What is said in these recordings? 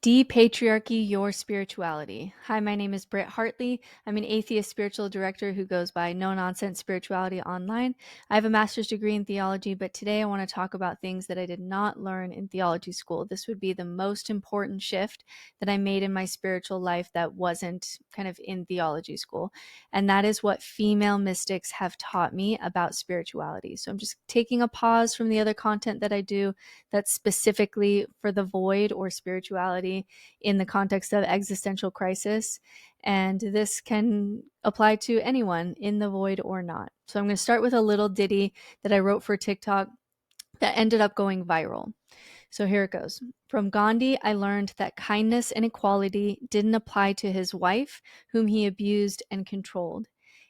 De-patriarchy, your spirituality. Hi, my name is Britt Hartley. I'm an atheist spiritual director who goes by No Nonsense Spirituality online. I have a master's degree in theology, but today I want to talk about things that I did not learn in theology school. This would be the most important shift that I made in my spiritual life that wasn't kind of in theology school. And that is what female mystics have taught me about spirituality. So I'm just taking a pause from the other content that I do that's specifically for the void or spirituality in the context of existential crisis. And this can apply to anyone in the void or not. So I'm going to start with a little ditty that I wrote for TikTok that ended up going viral. So here it goes. From Gandhi, I learned that kindness and equality didn't apply to his wife, whom he abused and controlled.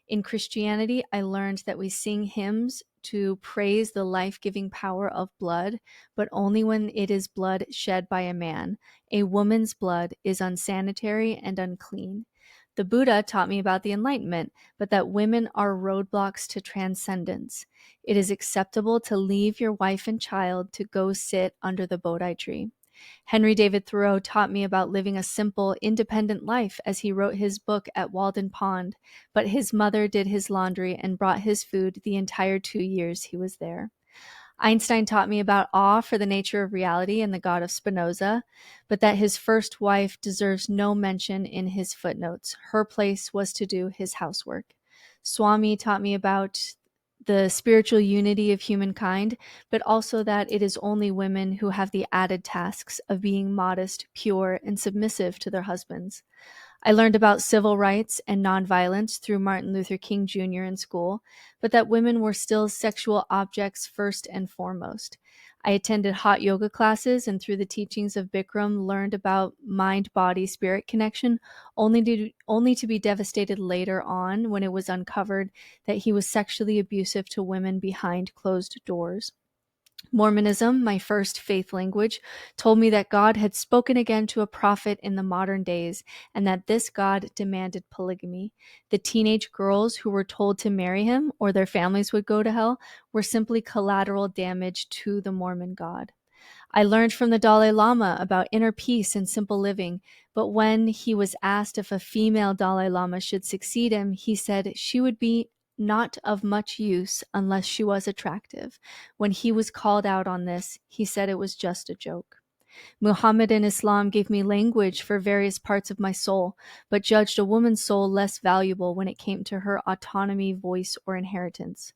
In Christianity, I learned that we sing hymns to praise the life-giving power of blood, but only when it is blood shed by a man. A woman's blood is unsanitary and unclean. The Buddha taught me about the Enlightenment, but that women are roadblocks to transcendence. It is acceptable to leave your wife and child to go sit under the Bodhi tree. Henry David Thoreau taught me about living a simple, independent life as he wrote his book at Walden Pond, but his mother did his laundry and brought his food the entire 2 years he was there. Einstein taught me about awe for the nature of reality and the God of Spinoza, but that his first wife deserves no mention in his footnotes. Her place was to do his housework. Swami taught me about the spiritual unity of humankind, but also that it is only women who have the added tasks of being modest, pure, and submissive to their husbands. I learned about civil rights and nonviolence through Martin Luther King Jr. in school, but that women were still sexual objects first and foremost. I attended hot yoga classes and through the teachings of Bikram learned about mind-body-spirit connection, only to be devastated later on when it was uncovered that he was sexually abusive to women behind closed doors. Mormonism, my first faith language, told me that God had spoken again to a prophet in the modern days and that this God demanded polygamy. The teenage girls who were told to marry him or their families would go to hell were simply collateral damage to the Mormon God. I learned from the Dalai Lama about inner peace and simple living, but when he was asked if a female Dalai Lama should succeed him, he said she would be not of much use unless she was attractive. When he was called out on this, he said it was just a joke. Muhammad and Islam gave me language for various parts of my soul, but judged a woman's soul less valuable when it came to her autonomy, voice, or inheritance.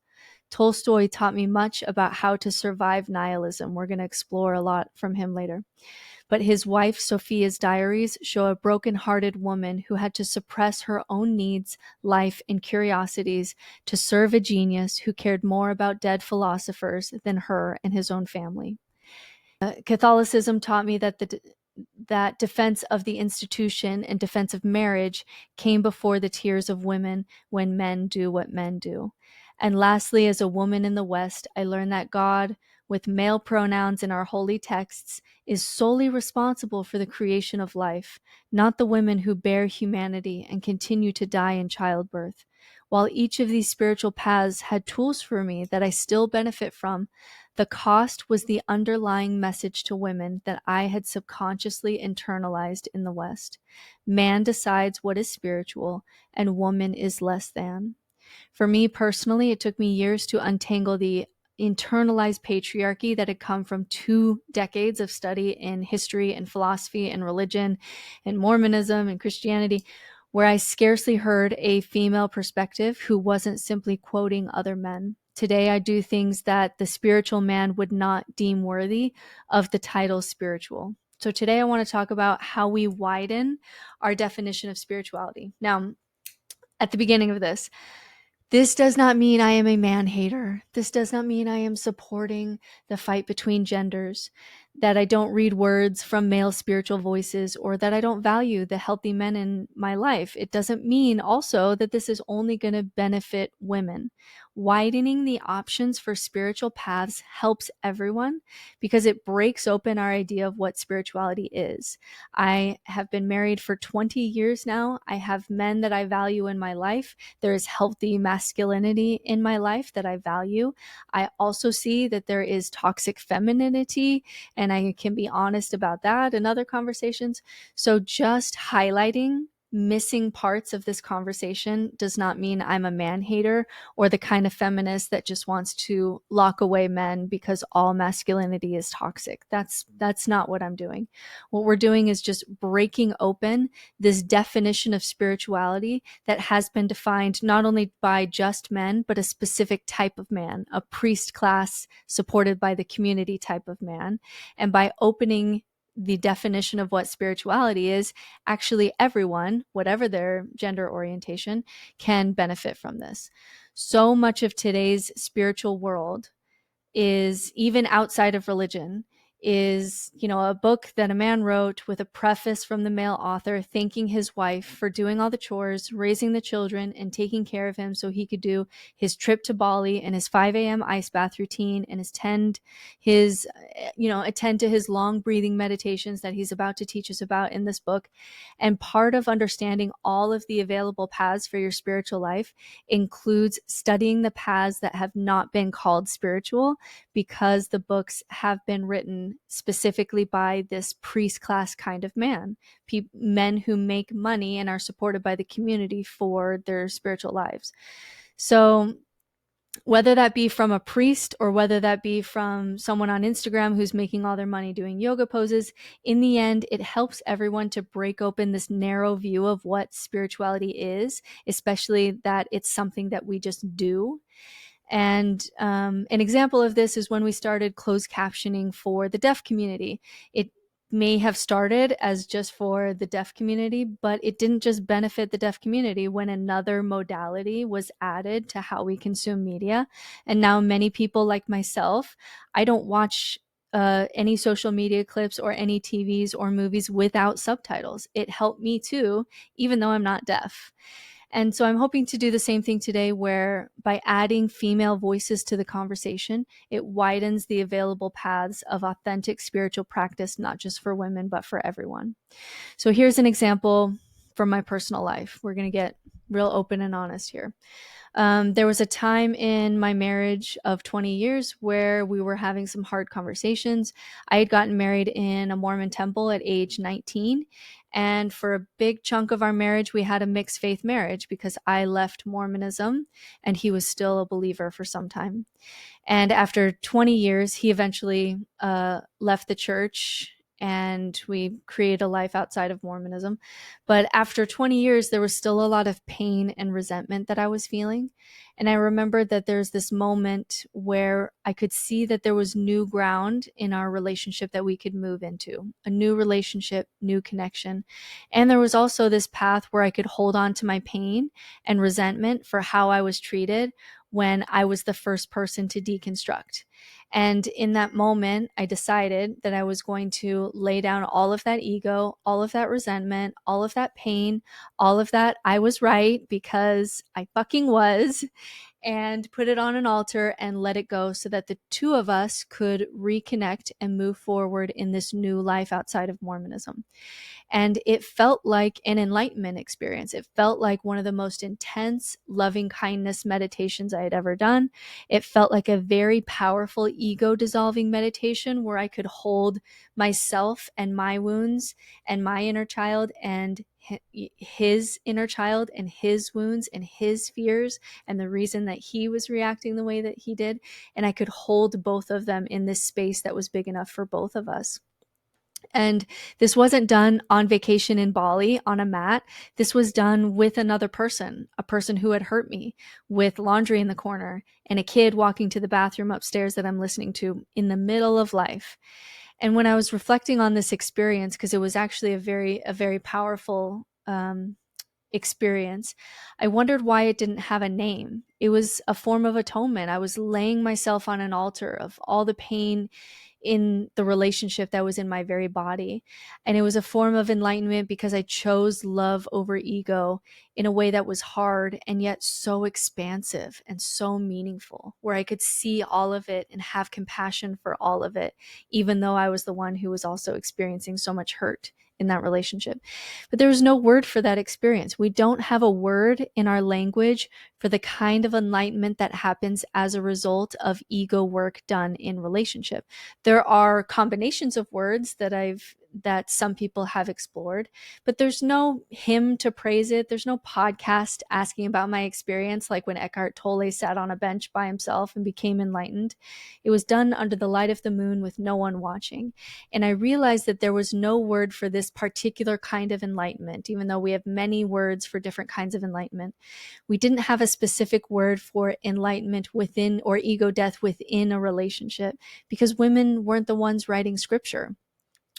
Tolstoy taught me much about how to survive nihilism. We're going to explore a lot from him later. But his wife, Sophia's diaries, show a broken-hearted woman who had to suppress her own needs, life, and curiosities to serve a genius who cared more about dead philosophers than her and his own family. Catholicism taught me that defense of the institution and defense of marriage came before the tears of women when men do what men do. And lastly, as a woman in the West, I learned that God, with male pronouns in our holy texts, is solely responsible for the creation of life, not the women who bear humanity and continue to die in childbirth. While each of these spiritual paths had tools for me that I still benefit from, the cost was the underlying message to women that I had subconsciously internalized in the West. Man decides what is spiritual, and woman is less than. For me personally, it took me years to untangle the internalized patriarchy that had come from 2 decades of study in history and philosophy and religion and Mormonism and Christianity, where I scarcely heard a female perspective who wasn't simply quoting other men. Today, I do things that the spiritual man would not deem worthy of the title spiritual. So today I want to talk about how we widen our definition of spirituality. Now, at the beginning of this does not mean I am a man hater. This does not mean I am supporting the fight between genders, that I don't read words from male spiritual voices, or that I don't value the healthy men in my life. It doesn't mean also that this is only going to benefit women. Widening the options for spiritual paths helps everyone because it breaks open our idea of what spirituality is. I have been married for 20 years now. I have men that I value in my life. There is healthy masculinity in my life that I value. I also see that there is toxic femininity and and I can be honest about that in other conversations. So just highlighting missing parts of this conversation does not mean I'm a man hater or the kind of feminist that just wants to lock away men because all masculinity is toxic. That's not what I'm doing. What we're doing is just breaking open this definition of spirituality that has been defined not only by just men, but a specific type of man, a priest class supported by the community type of man. And by opening the definition of what spirituality is, actually everyone, whatever their gender orientation, can benefit from this. So much of today's spiritual world is, even outside of religion, is, a book that a man wrote with a preface from the male author thanking his wife for doing all the chores, raising the children, and taking care of him so he could do his trip to Bali and his 5 a.m. ice bath routine and attend to his long breathing meditations that he's about to teach us about in this book. And part of understanding all of the available paths for your spiritual life includes studying the paths that have not been called spiritual, because the books have been written specifically by this priest class kind of man, men who make money and are supported by the community for their spiritual lives. So whether that be from a priest or whether that be from someone on Instagram who's making all their money doing yoga poses, in the end, it helps everyone to break open this narrow view of what spirituality is, especially that it's something that we just do. And an example of this is when we started closed captioning for the deaf community. It may have started as just for the deaf community, but it didn't just benefit the deaf community when another modality was added to how we consume media. And now many people like myself, I don't watch any social media clips or any TVs or movies without subtitles. It helped me too, even though I'm not deaf. And so I'm hoping to do the same thing today, where by adding female voices to the conversation, it widens the available paths of authentic spiritual practice, not just for women, but for everyone. So here's an example from my personal life. We're going to get real open and honest here. There was a time in my marriage of 20 years where we were having some hard conversations. I had gotten married in a Mormon temple at age 19. And for a big chunk of our marriage, we had a mixed faith marriage because I left Mormonism and he was still a believer for some time. And after 20 years, he eventually left the church and we created a life outside of Mormonism. But after 20 years, there was still a lot of pain and resentment that I was feeling. And I remember that there's this moment where I could see that there was new ground in our relationship that we could move into, a new relationship, new connection. And there was also this path where I could hold on to my pain and resentment for how I was treated when I was the first person to deconstruct. And in that moment, I decided that I was going to lay down all of that ego, all of that resentment, all of that pain, all of that I was right because I fucking was, and put it on an altar and let it go so that the two of us could reconnect and move forward in this new life outside of Mormonism. And it felt like an enlightenment experience. It felt like one of the most intense loving kindness meditations I had ever done. It felt like a very powerful ego dissolving meditation where I could hold myself and my wounds and my inner child and his inner child and his wounds and his fears and the reason that he was reacting the way that he did. And I could hold both of them in this space that was big enough for both of us. And this wasn't done on vacation in Bali on a mat. This was done with another person, a person who had hurt me, with laundry in the corner and a kid walking to the bathroom upstairs that I'm listening to in the middle of life. And when I was reflecting on this experience, because it was actually a very powerful experience, I wondered why it didn't have a name. It was a form of atonement. I was laying myself on an altar of all the pain in the relationship that was in my very body. And it was a form of enlightenment because I chose love over ego in a way that was hard and yet so expansive and so meaningful, where I could see all of it and have compassion for all of it, even though I was the one who was also experiencing so much hurt that relationship. But there was no word for that experience. We don't have a word in our language for the kind of enlightenment that happens as a result of ego work done in relationship. There are combinations of words that some people have explored, but there's no hymn to praise it. There's no podcast asking about my experience, like when Eckhart Tolle sat on a bench by himself and became enlightened. It was done under the light of the moon with no one watching. And I realized that there was no word for this particular kind of enlightenment, even though we have many words for different kinds of enlightenment. We didn't have a specific word for enlightenment within, or ego death within, a relationship, because women weren't the ones writing scripture.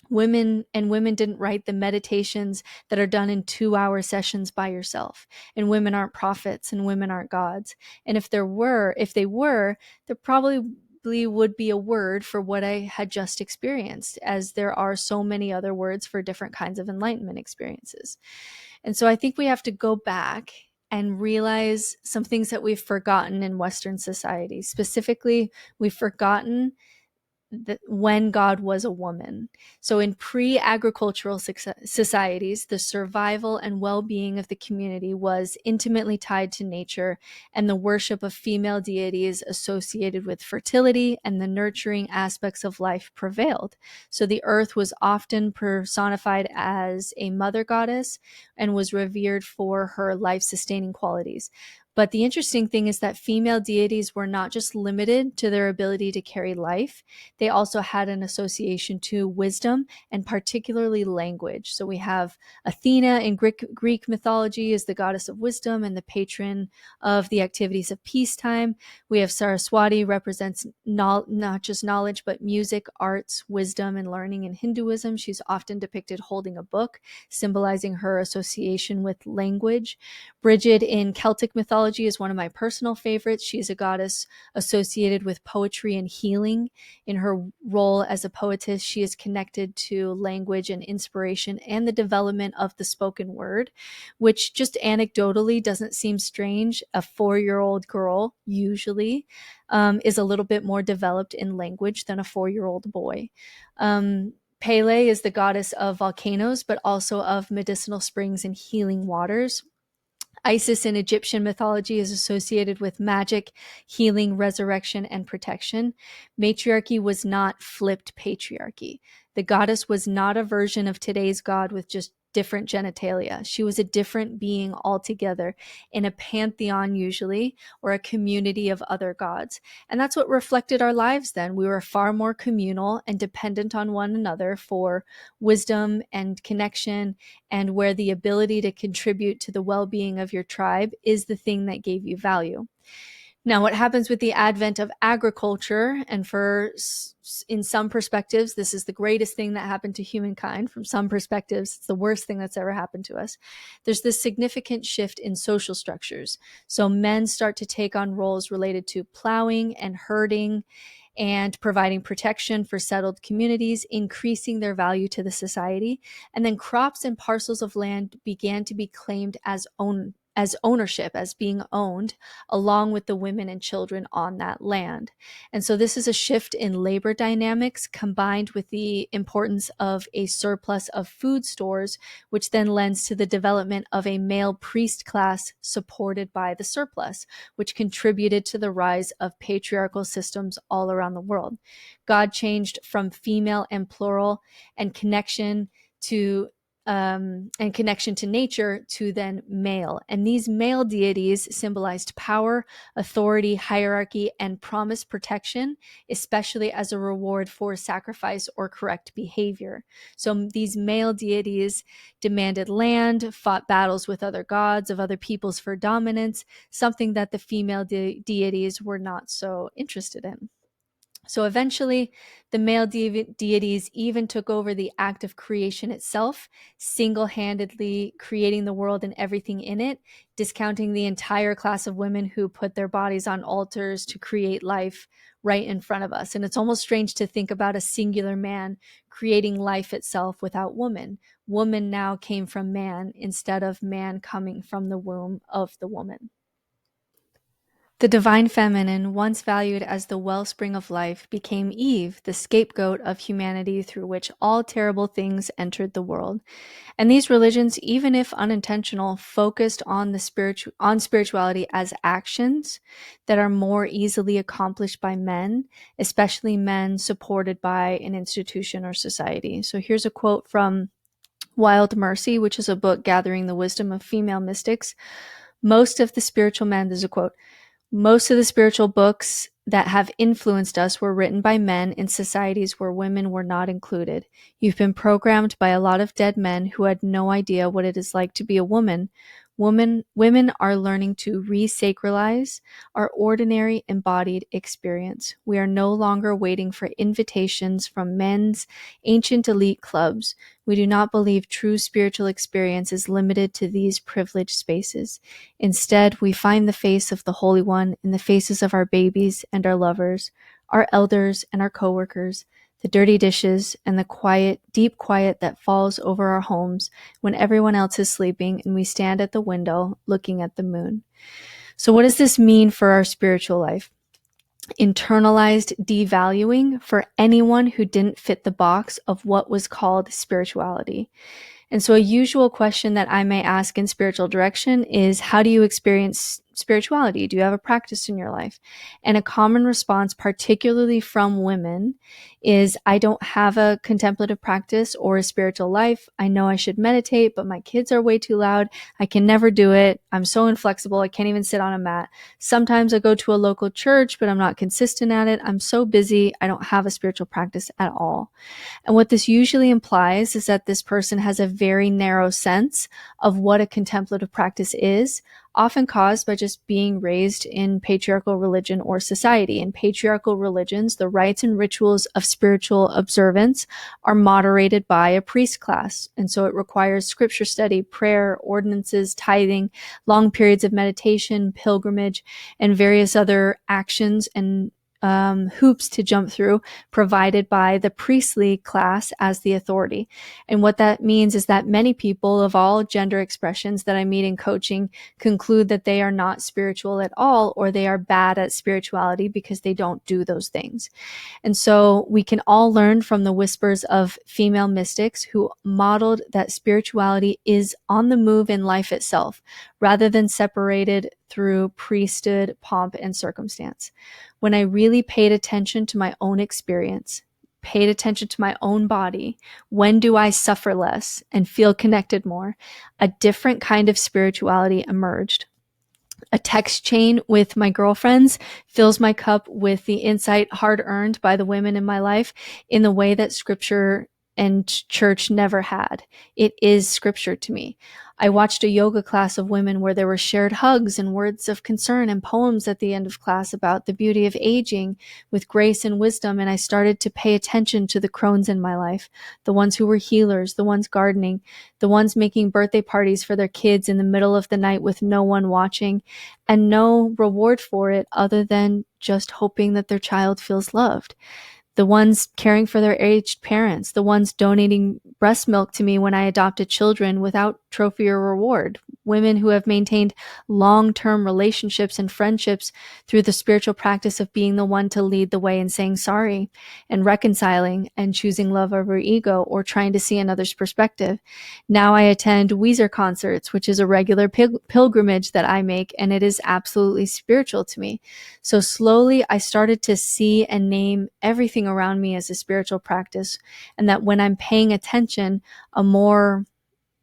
Women didn't write the meditations that are done in 2-hour sessions by yourself. And women aren't prophets, and women aren't gods. And if they were, there probably would be a word for what I had just experienced, as there are so many other words for different kinds of enlightenment experiences. And so I think we have to go back and realize some things that we've forgotten in Western society. Specifically, we've forgotten when God was a woman. So in pre-agricultural societies, the survival and well-being of the community was intimately tied to nature, and the worship of female deities associated with fertility and the nurturing aspects of life prevailed. So the earth was often personified as a mother goddess and was revered for her life-sustaining qualities. But the interesting thing is that female deities were not just limited to their ability to carry life, they also had an association to wisdom, and particularly language. So we have Athena in Greek mythology as the goddess of wisdom and the patron of the activities of peacetime. We have Saraswati, represents not just knowledge, but music, arts, wisdom, and learning in Hinduism. She's often depicted holding a book, symbolizing her association with language. Bridget in Celtic mythology is one of my personal favorites. She's a goddess associated with poetry and healing. In her role as a poetess, she is connected to language and inspiration and the development of the spoken word, which just anecdotally doesn't seem strange. A 4-year-old girl usually is a little bit more developed in language than a 4-year-old boy. Pele is the goddess of volcanoes, but also of medicinal springs and healing waters. Isis in Egyptian mythology is associated with magic, healing, resurrection, and protection. Matriarchy was not flipped patriarchy. The goddess was not a version of today's god with just different genitalia. She was a different being altogether, in a pantheon usually, or a community of other gods. And that's what reflected our lives then. We were far more communal and dependent on one another for wisdom and connection, and where the ability to contribute to the well-being of your tribe is the thing that gave you value. Now, what happens with the advent of agriculture, and in some perspectives, this is the greatest thing that happened to humankind. From some perspectives, it's the worst thing that's ever happened to us. There's this significant shift in social structures. So men start to take on roles related to plowing and herding and providing protection for settled communities, increasing their value to the society. And then crops and parcels of land began to be claimed as ownership, as being owned, along with the women and children on that land. And so this is a shift in labor dynamics, combined with the importance of a surplus of food stores, which then lends to the development of a male priest class supported by the surplus, which contributed to the rise of patriarchal systems all around the world. God changed from female and plural and connection to nature to then male. And these male deities symbolized power, authority, hierarchy, and promised protection, especially as a reward for sacrifice or correct behavior. So these male deities demanded land, fought battles with other gods of other peoples for dominance, something that the female deities were not so interested in. So eventually, the male deities even took over the act of creation itself, single-handedly creating the world and everything in it, discounting the entire class of women who put their bodies on altars to create life right in front of us. And it's almost strange to think about a singular man creating life itself without woman. Woman now came from man instead of man coming from the womb of the woman. The divine feminine, once valued as the wellspring of life, became Eve, the scapegoat of humanity through which all terrible things entered the world. And these religions, even if unintentional, focused on spirituality as actions that are more easily accomplished by men, especially men supported by an institution or society. So here's a quote from Wild Mercy, which is a book gathering the wisdom of female mystics. Most of the spiritual men, there's a quote, most of the spiritual books that have influenced us were written by men in societies where women were not included. You've been programmed by a lot of dead men who had no idea what it is like to be a woman. Women are learning to resacralize our ordinary embodied experience. We are no longer waiting for invitations from men's ancient elite clubs. We do not believe true spiritual experience is limited to these privileged spaces. Instead, we find the face of the Holy One in the faces of our babies and our lovers, our elders and our coworkers, the dirty dishes, and the quiet, deep quiet that falls over our homes when everyone else is sleeping and we stand at the window looking at the moon. So what does this mean for our spiritual life? Internalized devaluing for anyone who didn't fit the box of what was called spirituality. And so a usual question that I may ask in spiritual direction is, how do you experience spirituality? Do you have a practice in your life? And a common response, particularly from women, is, I don't have a contemplative practice or a spiritual life. I know I should meditate, but my kids are way too loud. I can never do it. I'm so inflexible. I can't even sit on a mat. Sometimes I go to a local church, but I'm not consistent at it. I'm so busy. I don't have a spiritual practice at all. And what this usually implies is that this person has a very narrow sense of what a contemplative practice is, often caused by just being raised in patriarchal religion or society. In patriarchal religions, the rites and rituals of spiritual observance are moderated by a priest class. And so it requires scripture study, prayer, ordinances, tithing, long periods of meditation, pilgrimage, and various other actions and hoops to jump through provided by the priestly class as the authority. And what that means is that many people of all gender expressions that I meet in coaching conclude that they are not spiritual at all, or they are bad at spirituality because they don't do those things. And so we can all learn from the whispers of female mystics who modeled that spirituality is on the move in life itself, rather than separated through priesthood, pomp, and circumstance. When I really paid attention to my own experience, paid attention to my own body, when do I suffer less and feel connected more, a different kind of spirituality emerged. A text chain with my girlfriends fills my cup with the insight hard earned by the women in my life in the way that scripture and church never had. It is scripture to me. I watched a yoga class of women where there were shared hugs and words of concern and poems at the end of class about the beauty of aging with grace and wisdom. And I started to pay attention to the crones in my life, the ones who were healers, the ones gardening, the ones making birthday parties for their kids in the middle of the night with no one watching and no reward for it other than just hoping that their child feels loved. The ones caring for their aged parents, the ones donating breast milk to me when I adopted children without trophy or reward, women who have maintained long-term relationships and friendships through the spiritual practice of being the one to lead the way and saying sorry and reconciling and choosing love over ego or trying to see another's perspective. Now I attend Weezer concerts, which is a regular pilgrimage that I make, and it is absolutely spiritual to me. So slowly I started to see and name everything around me as a spiritual practice, and that when I'm paying attention, a more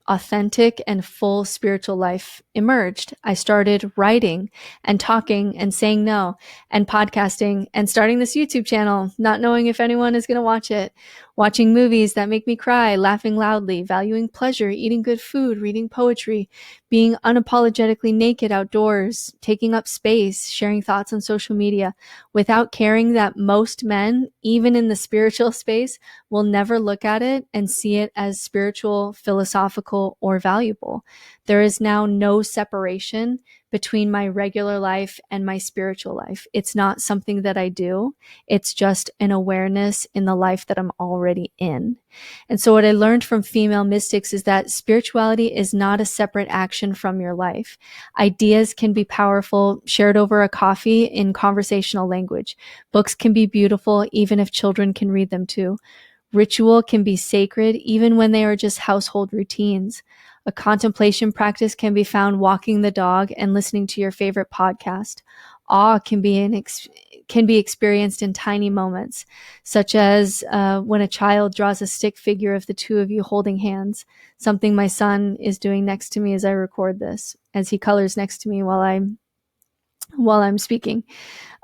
authentic and full spiritual life emerged. I started writing and talking and saying no and podcasting and starting this YouTube channel, not knowing if anyone is going to watch it, watching movies that make me cry, laughing loudly, valuing pleasure, eating good food, reading poetry, being unapologetically naked outdoors, taking up space, sharing thoughts on social media without caring that most men, even in the spiritual space, will never look at it and see it as spiritual, philosophical, or valuable. There is now no separation between my regular life and my spiritual life. It's not something that I do. It's just an awareness in the life that I'm already in. And so what I learned from female mystics is that spirituality is not a separate action from your life. Ideas can be powerful, shared over a coffee in conversational language. Books can be beautiful, even if children can read them too. Ritual can be sacred, even when they are just household routines. A contemplation practice can be found walking the dog and listening to your favorite podcast. Awe can be experienced in tiny moments, such as when a child draws a stick figure of the two of you holding hands, something my son is doing next to me as I record this, as he colors next to me while I'm speaking.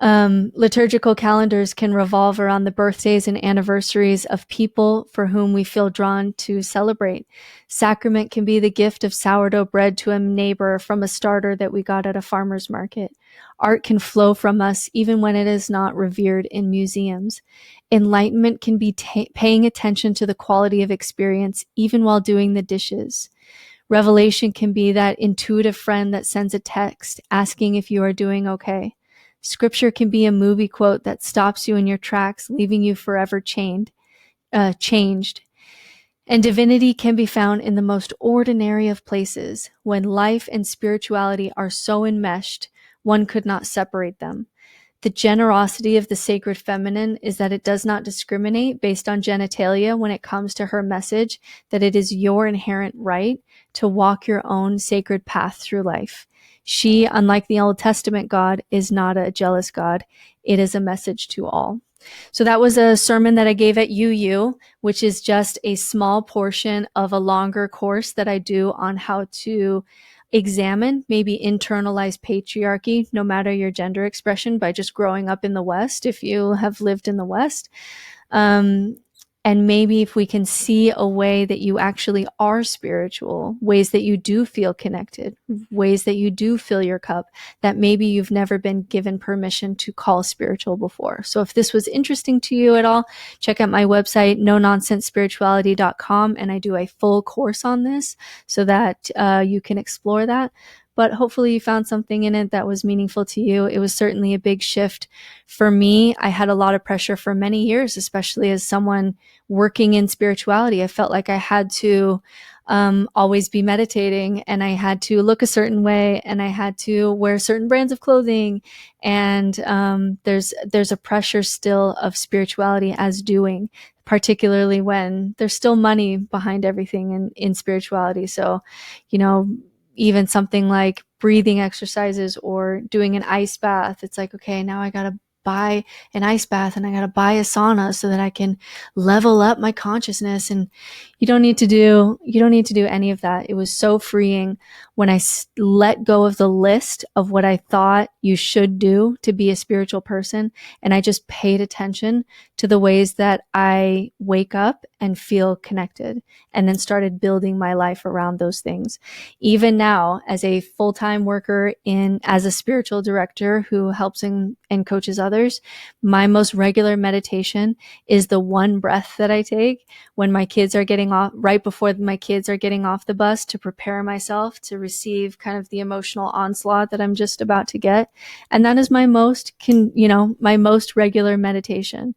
Liturgical calendars can revolve around the birthdays and anniversaries of people for whom we feel drawn to celebrate. Sacrament can be the gift of sourdough bread to a neighbor from a starter that we got at a farmer's market. Art can flow from us even when it is not revered in museums. Enlightenment can be paying attention to the quality of experience even while doing the dishes. Revelation can be that intuitive friend that sends a text asking if you are doing okay. Scripture can be a movie quote that stops you in your tracks, leaving you forever changed. And divinity can be found in the most ordinary of places. When life and spirituality are so enmeshed, one could not separate them. The generosity of the sacred feminine is that it does not discriminate based on genitalia when it comes to her message that it is your inherent right to walk your own sacred path through life. She, unlike the Old Testament God, is not a jealous God. It is a message to all. So that was a sermon that I gave at UU, which is just a small portion of a longer course that I do on how to examine, maybe internalize patriarchy, no matter your gender expression, by just growing up in the West, if you have lived in the West. And maybe if we can see a way that you actually are spiritual, ways that you do feel connected, ways that you do fill your cup, that maybe you've never been given permission to call spiritual before. So if this was interesting to you at all, check out my website, nononsensespirituality.com, and I do a full course on this so that you can explore that. But hopefully you found something in it that was meaningful to you. It was certainly a big shift for me. I had a lot of pressure for many years, especially as someone working in spirituality. I felt like I had to always be meditating, and I had to look a certain way, and I had to wear certain brands of clothing. And there's a pressure still of spirituality as doing, particularly when there's still money behind everything in spirituality. So, even something like breathing exercises or doing an ice bath, it's like, okay, now I got to buy an ice bath and I got to buy a sauna so that I can level up my consciousness. And you don't need to do any of that. It was so freeing when I let go of the list of what I thought you should do to be a spiritual person. And I just paid attention to the ways that I wake up and feel connected, and then started building my life around those things. Even now, as a full-time worker as a spiritual director who helps and coaches others, my most regular meditation is the one breath that I take when my kids are getting off, right before my kids are getting off the bus, to prepare myself to receive kind of the emotional onslaught that I'm just about to get. And that is my most regular meditation.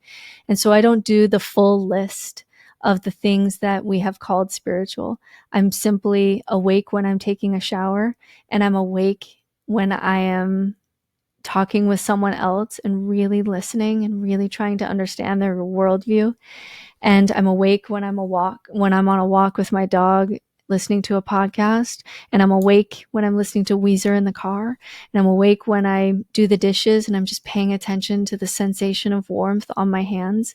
And so I don't do the full list of the things that we have called spiritual. I'm simply awake when I'm taking a shower, and I'm awake when I am talking with someone else and really listening and really trying to understand their worldview. And I'm awake when I'm on a walk with my dog, listening to a podcast. And I'm awake when I'm listening to Weezer in the car. And I'm awake when I do the dishes and I'm just paying attention to the sensation of warmth on my hands.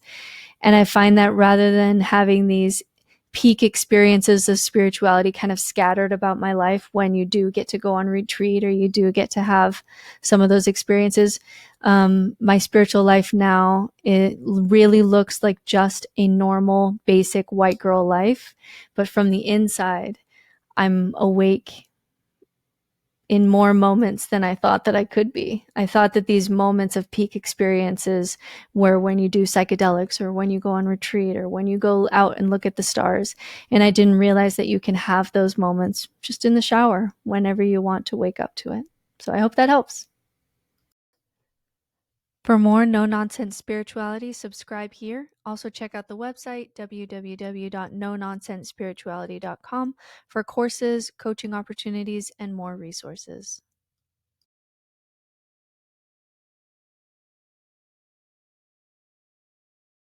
And I find that rather than having these peak experiences of spirituality kind of scattered about my life, when you do get to go on retreat or you do get to have some of those experiences, my spiritual life now, it really looks like just a normal, basic white girl life. But from the inside, I'm awake in more moments than I thought that I could be. I thought that these moments of peak experiences were when you do psychedelics, or when you go on retreat, or when you go out and look at the stars. And I didn't realize that you can have those moments just in the shower whenever you want to wake up to it. So I hope that helps. For more no-nonsense spirituality, subscribe here. Also check out the website, www.nononsensespirituality.com, for courses, coaching opportunities, and more resources.